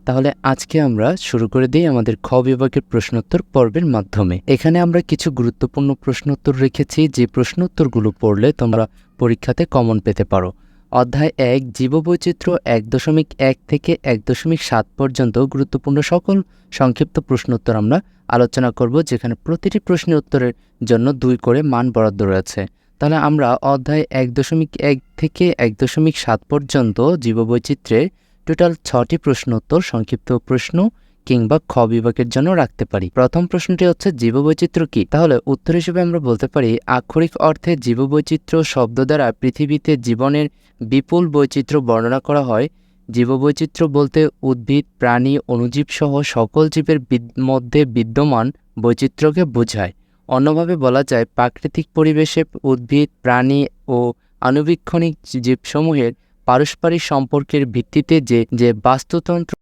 তাহলে আজকে আমরা শুরু করে দিই আমাদের খ বিভাগের প্রশ্নোত্তর পর্বের মাধ্যমে। এখানে আমরা কিছু গুরুত্বপূর্ণ প্রশ্নোত্তর রেখেছি, যে প্রশ্নোত্তরগুলো পড়লে তোমরা পরীক্ষাতে কমন পেতে পারো। অধ্যায় ১ জীববৈচিত্র্য ১.১ থেকে ১.৭ পর্যন্ত গুরুত্বপূর্ণ সকল সংক্ষিপ্ত প্রশ্নোত্তর আমরা আলোচনা করব, যেখানে প্রতিটি প্রশ্নের উত্তরের জন্য ২ করে মান বরাদ্দ রয়েছে। তাহলে আমরা অধ্যায় ১.১ থেকে ১.৭ পর্যন্ত জীববৈচিত্র্যের টোটাল ৬টি প্রশ্নোত্তর সংক্ষিপ্ত প্রশ্ন কিংবা খ বিভাগের জন্য রাখতে পারি। প্রথম প্রশ্নটি হচ্ছে জীববৈচিত্র্য কি? তাহলে উত্তর হিসেবে আমরা বলতে পারি আক্ষরিক অর্থে জীববৈচিত্র্য শব্দ দ্বারা পৃথিবীতে জীবনের বিপুল বৈচিত্র্য বর্ণনা করা হয়। জীববৈচিত্র্য বলতে উদ্ভিদ, প্রাণী, অণুজীব সহ সকল জীবের মধ্যে বিদ্যমান বৈচিত্র্যকে বোঝায়। অন্যভাবে বলা যায় প্রাকৃতিক পরিবেশে উদ্ভিদ, প্রাণী ও আণুবীক্ষণিক জীবসমূহের পারস্পরিক সম্পর্কের ভিত্তিতে যে বাস্তুতন্ত্র